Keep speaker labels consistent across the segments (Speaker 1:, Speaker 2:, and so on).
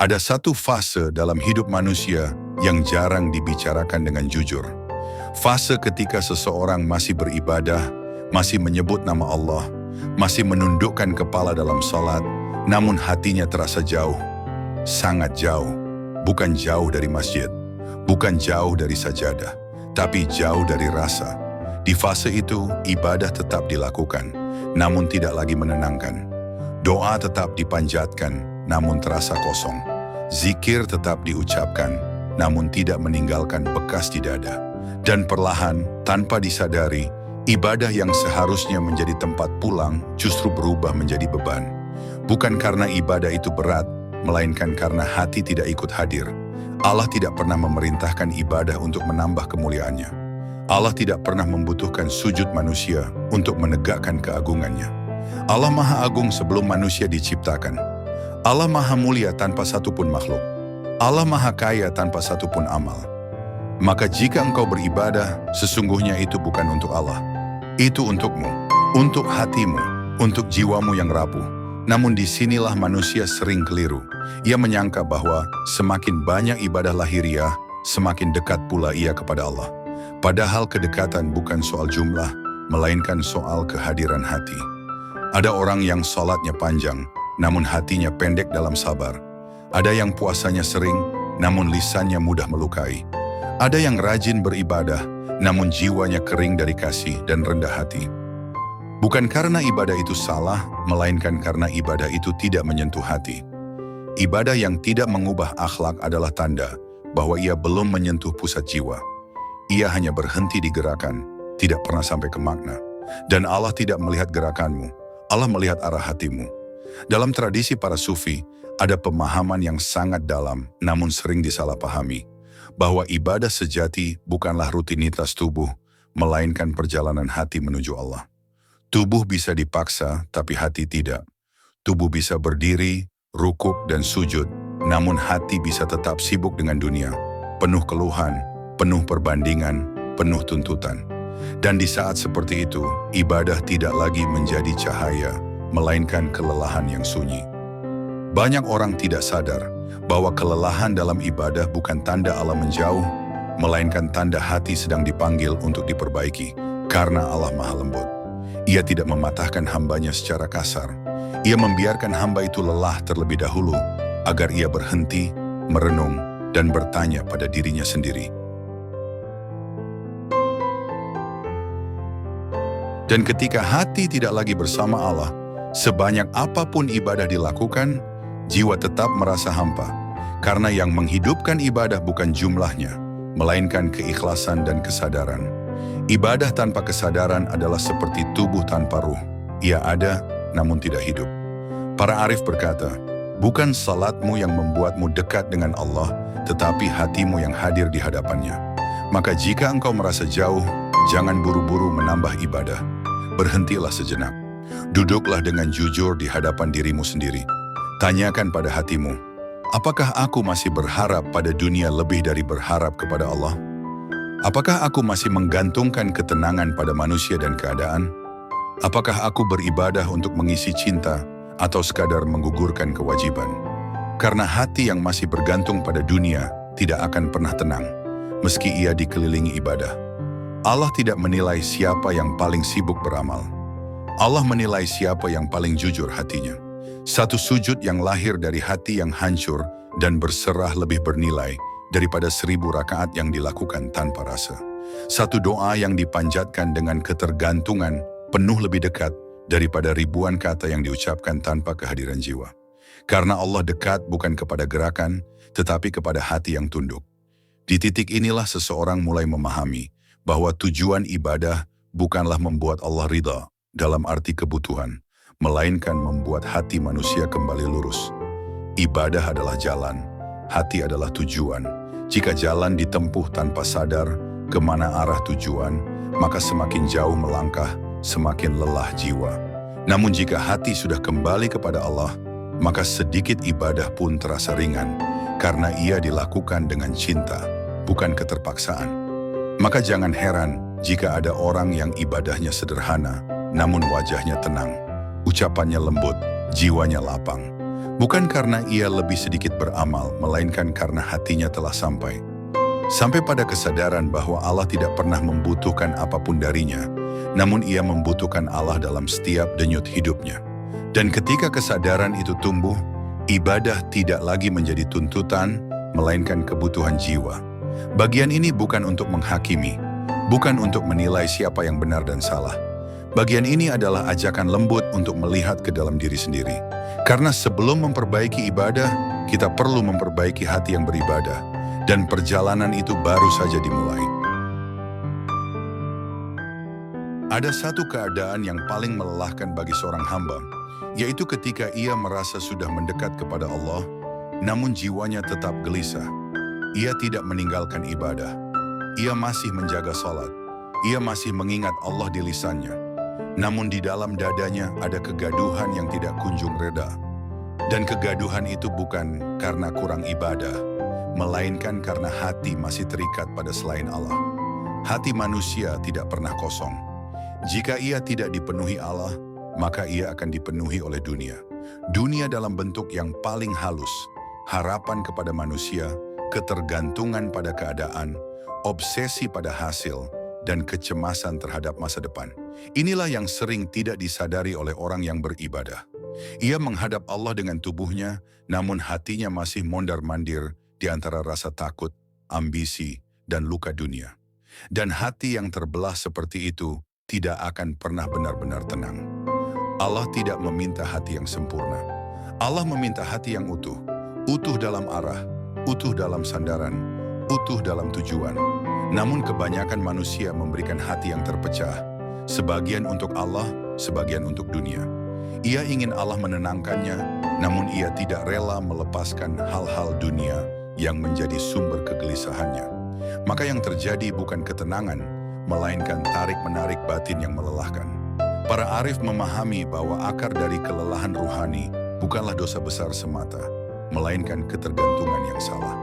Speaker 1: Ada satu fase dalam hidup manusia yang jarang dibicarakan dengan jujur. Fase ketika seseorang masih beribadah, masih menyebut nama Allah, masih menundukkan kepala dalam salat, namun hatinya terasa jauh, sangat jauh. Bukan jauh dari masjid, bukan jauh dari sajadah, tapi jauh dari rasa. Di fase itu, ibadah tetap dilakukan, namun tidak lagi menenangkan. Doa tetap dipanjatkan, namun terasa kosong. Zikir tetap diucapkan, namun tidak meninggalkan bekas di dada. Dan perlahan, tanpa disadari, ibadah yang seharusnya menjadi tempat pulang justru berubah menjadi beban. Bukan karena ibadah itu berat, melainkan karena hati tidak ikut hadir. Allah tidak pernah memerintahkan ibadah untuk menambah kemuliaannya. Allah tidak pernah membutuhkan sujud manusia untuk menegakkan keagungannya. Allah Maha Agung sebelum manusia diciptakan. Allah Maha Mulia tanpa satupun makhluk. Allah Maha Kaya tanpa satupun amal. Maka jika engkau beribadah, sesungguhnya itu bukan untuk Allah. Itu untukmu, untuk hatimu, untuk jiwamu yang rapuh. Namun disinilah manusia sering keliru. Ia menyangka bahwa semakin banyak ibadah lahiriah, semakin dekat pula ia kepada Allah. Padahal kedekatan bukan soal jumlah, melainkan soal kehadiran hati. Ada orang yang salatnya panjang, namun hatinya pendek dalam sabar. Ada yang puasanya sering, namun lisannya mudah melukai. Ada yang rajin beribadah, namun jiwanya kering dari kasih dan rendah hati. Bukan karena ibadah itu salah, melainkan karena ibadah itu tidak menyentuh hati. Ibadah yang tidak mengubah akhlak adalah tanda bahwa ia belum menyentuh pusat jiwa. Ia hanya berhenti di gerakan, tidak pernah sampai ke makna. Dan Allah tidak melihat gerakanmu, Allah melihat arah hatimu. Dalam tradisi para sufi, ada pemahaman yang sangat dalam namun sering disalahpahami, bahwa ibadah sejati bukanlah rutinitas tubuh, melainkan perjalanan hati menuju Allah. Tubuh bisa dipaksa, tapi hati tidak. Tubuh bisa berdiri, rukuk, dan sujud, namun hati bisa tetap sibuk dengan dunia, penuh keluhan, penuh perbandingan, penuh tuntutan. Dan di saat seperti itu, ibadah tidak lagi menjadi cahaya, melainkan kelelahan yang sunyi. Banyak orang tidak sadar bahwa kelelahan dalam ibadah bukan tanda Allah menjauh, melainkan tanda hati sedang dipanggil untuk diperbaiki, karena Allah Maha Lembut. Ia tidak mematahkan hambanya secara kasar. Ia membiarkan hamba itu lelah terlebih dahulu, agar ia berhenti, merenung, dan bertanya pada dirinya sendiri. Dan ketika hati tidak lagi bersama Allah, sebanyak apapun ibadah dilakukan, jiwa tetap merasa hampa. Karena yang menghidupkan ibadah bukan jumlahnya, melainkan keikhlasan dan kesadaran. Ibadah tanpa kesadaran adalah seperti tubuh tanpa ruh. Ia ada, namun tidak hidup. Para arif berkata, bukan salatmu yang membuatmu dekat dengan Allah, tetapi hatimu yang hadir di hadapannya. Maka jika engkau merasa jauh, jangan buru-buru menambah ibadah. Berhentilah sejenak. Duduklah dengan jujur di hadapan dirimu sendiri. Tanyakan pada hatimu, apakah aku masih berharap pada dunia lebih dari berharap kepada Allah? Apakah aku masih menggantungkan ketenangan pada manusia dan keadaan? Apakah aku beribadah untuk mengisi cinta atau sekadar menggugurkan kewajiban? Karena hati yang masih bergantung pada dunia tidak akan pernah tenang, meski ia dikelilingi ibadah. Allah tidak menilai siapa yang paling sibuk beramal. Allah menilai siapa yang paling jujur hatinya. Satu sujud yang lahir dari hati yang hancur dan berserah lebih bernilai daripada 1000 rakaat yang dilakukan tanpa rasa. Satu doa yang dipanjatkan dengan ketergantungan penuh lebih dekat daripada ribuan kata yang diucapkan tanpa kehadiran jiwa. Karena Allah dekat bukan kepada gerakan, tetapi kepada hati yang tunduk. Di titik inilah seseorang mulai memahami bahwa tujuan ibadah bukanlah membuat Allah ridha dalam arti kebutuhan, melainkan membuat hati manusia kembali lurus. Ibadah adalah jalan, hati adalah tujuan. Jika jalan ditempuh tanpa sadar kemana arah tujuan, maka semakin jauh melangkah, semakin lelah jiwa. Namun jika hati sudah kembali kepada Allah, maka sedikit ibadah pun terasa ringan, karena ia dilakukan dengan cinta, bukan keterpaksaan. Maka jangan heran jika ada orang yang ibadahnya sederhana, namun wajahnya tenang, ucapannya lembut, jiwanya lapang. Bukan karena ia lebih sedikit beramal, melainkan karena hatinya telah sampai pada kesadaran bahwa Allah tidak pernah membutuhkan apapun darinya, namun ia membutuhkan Allah dalam setiap denyut hidupnya. Dan ketika kesadaran itu tumbuh, ibadah tidak lagi menjadi tuntutan, melainkan kebutuhan jiwa. Bagian ini bukan untuk menghakimi, bukan untuk menilai siapa yang benar dan salah. Bagian ini adalah ajakan lembut untuk melihat ke dalam diri sendiri. Karena sebelum memperbaiki ibadah, kita perlu memperbaiki hati yang beribadah. Dan perjalanan itu baru saja dimulai. Ada satu keadaan yang paling melelahkan bagi seorang hamba, yaitu ketika ia merasa sudah mendekat kepada Allah, namun jiwanya tetap gelisah. Ia tidak meninggalkan ibadah. Ia masih menjaga salat. Ia masih mengingat Allah di lisannya. Namun di dalam dadanya ada kegaduhan yang tidak kunjung reda. Dan kegaduhan itu bukan karena kurang ibadah, melainkan karena hati masih terikat pada selain Allah. Hati manusia tidak pernah kosong. Jika ia tidak dipenuhi Allah, maka ia akan dipenuhi oleh dunia. Dunia dalam bentuk yang paling halus, harapan kepada manusia, ketergantungan pada keadaan, obsesi pada hasil, dan kecemasan terhadap masa depan. Inilah yang sering tidak disadari oleh orang yang beribadah. Ia menghadap Allah dengan tubuhnya, namun hatinya masih mondar-mandir di antara rasa takut, ambisi, dan luka dunia. Dan hati yang terbelah seperti itu tidak akan pernah benar-benar tenang. Allah tidak meminta hati yang sempurna. Allah meminta hati yang utuh. Utuh dalam arah, utuh dalam sandaran, utuh dalam tujuan. Namun kebanyakan manusia memberikan hati yang terpecah. Sebagian untuk Allah, sebagian untuk dunia. Ia ingin Allah menenangkannya, namun ia tidak rela melepaskan hal-hal dunia yang menjadi sumber kegelisahannya. Maka yang terjadi bukan ketenangan, melainkan tarik-menarik batin yang melelahkan. Para arif memahami bahwa akar dari kelelahan rohani bukanlah dosa besar semata, melainkan ketergantungan yang salah.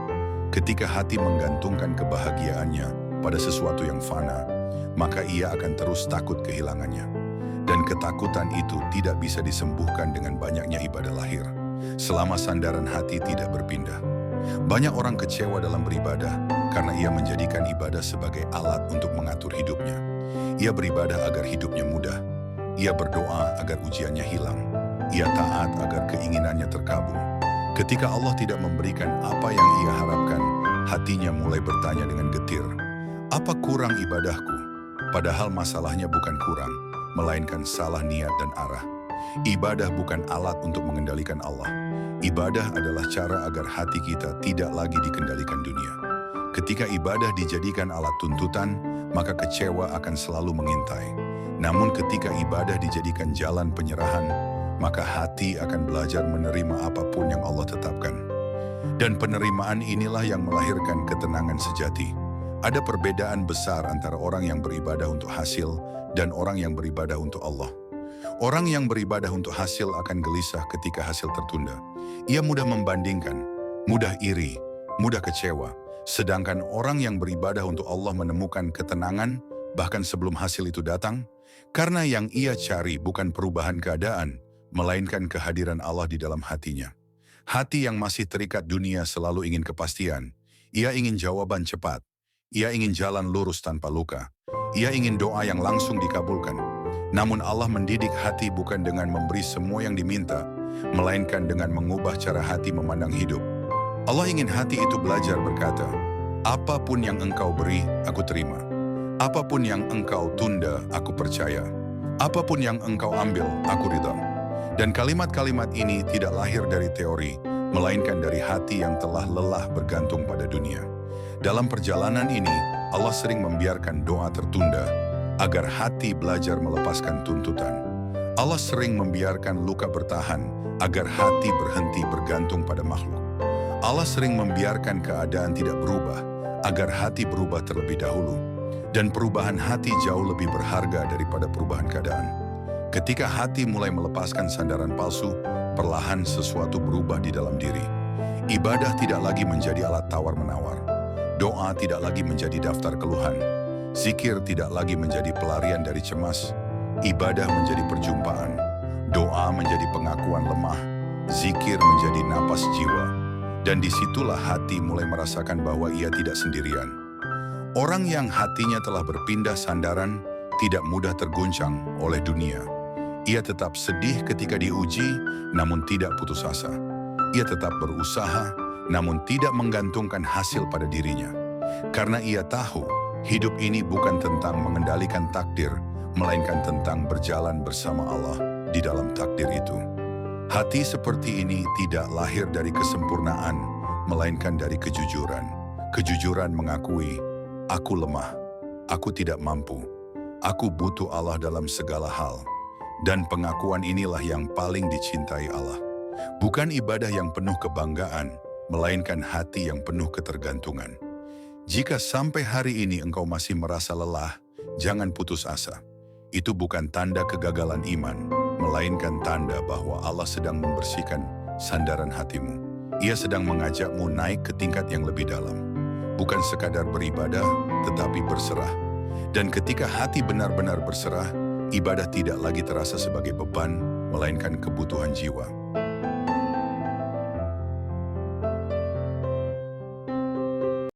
Speaker 1: Ketika hati menggantungkan kebahagiaannya pada sesuatu yang fana, maka ia akan terus takut kehilangannya. Dan ketakutan itu tidak bisa disembuhkan dengan banyaknya ibadah lahir, selama sandaran hati tidak berpindah. Banyak orang kecewa dalam beribadah karena ia menjadikan ibadah sebagai alat untuk mengatur hidupnya. Ia beribadah agar hidupnya mudah. Ia berdoa agar ujiannya hilang. Ia taat agar keinginannya terkabul. Ketika Allah tidak memberikan apa yang ia harapkan, hatinya mulai bertanya dengan getir, "Apa kurang ibadahku?" Padahal masalahnya bukan kurang, melainkan salah niat dan arah. Ibadah bukan alat untuk mengendalikan Allah. Ibadah adalah cara agar hati kita tidak lagi dikendalikan dunia. Ketika ibadah dijadikan alat tuntutan, maka kecewa akan selalu mengintai. Namun ketika ibadah dijadikan jalan penyerahan, maka hati akan belajar menerima apapun yang Allah tetapkan. Dan penerimaan inilah yang melahirkan ketenangan sejati. Ada perbedaan besar antara orang yang beribadah untuk hasil dan orang yang beribadah untuk Allah. Orang yang beribadah untuk hasil akan gelisah ketika hasil tertunda. Ia mudah membandingkan, mudah iri, mudah kecewa. Sedangkan orang yang beribadah untuk Allah menemukan ketenangan bahkan sebelum hasil itu datang, karena yang ia cari bukan perubahan keadaan, melainkan kehadiran Allah di dalam hatinya. Hati yang masih terikat dunia selalu ingin kepastian. Ia ingin jawaban cepat. Ia ingin jalan lurus tanpa luka. Ia ingin doa yang langsung dikabulkan. Namun Allah mendidik hati bukan dengan memberi semua yang diminta, melainkan dengan mengubah cara hati memandang hidup. Allah ingin hati itu belajar berkata, "Apapun yang engkau beri, aku terima. Apapun yang engkau tunda, aku percaya. Apapun yang engkau ambil, aku ridha." Dan kalimat-kalimat ini tidak lahir dari teori, melainkan dari hati yang telah lelah bergantung pada dunia. Dalam perjalanan ini, Allah sering membiarkan doa tertunda agar hati belajar melepaskan tuntutan. Allah sering membiarkan luka bertahan agar hati berhenti bergantung pada makhluk. Allah sering membiarkan keadaan tidak berubah agar hati berubah terlebih dahulu. Dan perubahan hati jauh lebih berharga daripada perubahan keadaan. Ketika hati mulai melepaskan sandaran palsu, perlahan sesuatu berubah di dalam diri. Ibadah tidak lagi menjadi alat tawar-menawar. Doa tidak lagi menjadi daftar keluhan. Zikir tidak lagi menjadi pelarian dari cemas. Ibadah menjadi perjumpaan. Doa menjadi pengakuan lemah. zikir menjadi napas jiwa. Dan disitulah hati mulai merasakan bahwa ia tidak sendirian. Orang yang hatinya telah berpindah sandaran tidak mudah terguncang oleh dunia. Ia tetap sedih ketika diuji, namun tidak putus asa. Ia tetap berusaha, namun tidak menggantungkan hasil pada dirinya. Karena ia tahu, hidup ini bukan tentang mengendalikan takdir, melainkan tentang berjalan bersama Allah di dalam takdir itu. Hati seperti ini tidak lahir dari kesempurnaan, melainkan dari kejujuran. Kejujuran mengakui, aku lemah, aku tidak mampu, aku butuh Allah dalam segala hal. Dan pengakuan inilah yang paling dicintai Allah. Bukan ibadah yang penuh kebanggaan, melainkan hati yang penuh ketergantungan. Jika sampai hari ini engkau masih merasa lelah, jangan putus asa. Itu bukan tanda kegagalan iman, melainkan tanda bahwa Allah sedang membersihkan sandaran hatimu. Ia sedang mengajakmu naik ke tingkat yang lebih dalam. Bukan sekadar beribadah, tetapi berserah. Dan ketika hati benar-benar berserah, ibadah tidak lagi terasa sebagai beban, melainkan kebutuhan jiwa.